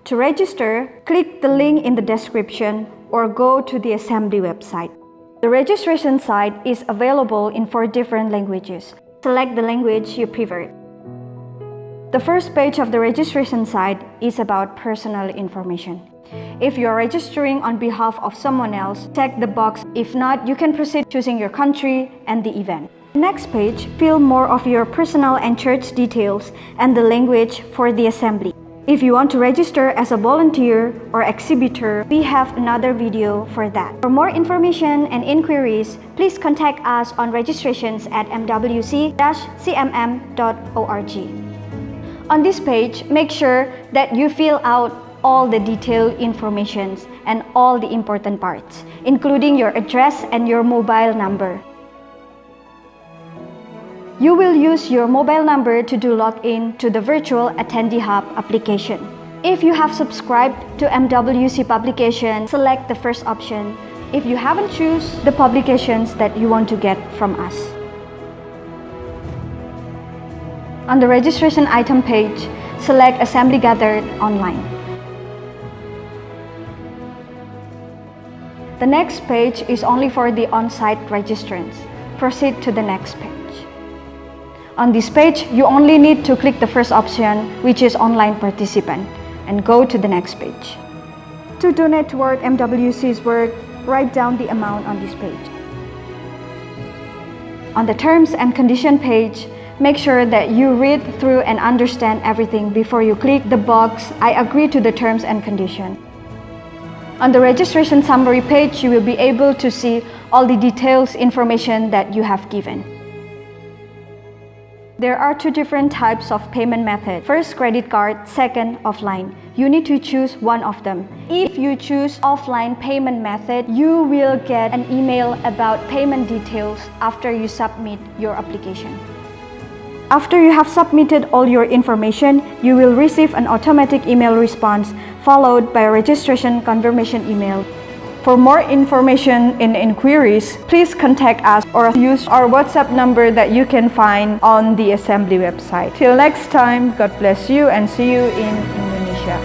To register, click the link in the description or go to the Assembly website. The registration site is available in 4 different languages. Select the language you prefer. The first page of the registration site is about personal information. If you are registering on behalf of someone else, check the box. If not, you can proceed choosing your country and the event. Next page, fill more of your personal and church details and the language for the assembly. If you want to register as a volunteer or exhibitor, we have another video for that. For more information and inquiries, please contact us on registrations@mwc-cmm.org. On this page, make sure that you fill out all the detailed information and all the important parts, including your address and your mobile number. You will use your mobile number to do login to the Virtual Attendee Hub application. If you have subscribed to MWC publication, select the first option. If you haven't, choose the publications that you want to get from us. On the registration item page, select Assembly Gathered Online. The next page is only for the on-site registrants. Proceed to the next page. On this page, you only need to click the first option, which is online participant, and go to the next page. To donate toward MWC's work, write down the amount on this page. On the terms and condition page, make sure that you read through and understand everything before you click the box, I agree to the terms and condition. On the registration summary page, you will be able to see all the details information that you have given. There are 2 different types of payment method. First, credit card, second, offline. You need to choose one of them. If you choose offline payment method, you will get an email about payment details after you submit your application. After you have submitted all your information, you will receive an automatic email response followed by a registration confirmation email. For more information and inquiries, please contact us or use our WhatsApp number that you can find on the Assembly website. Till next time, God bless you and see you in Indonesia.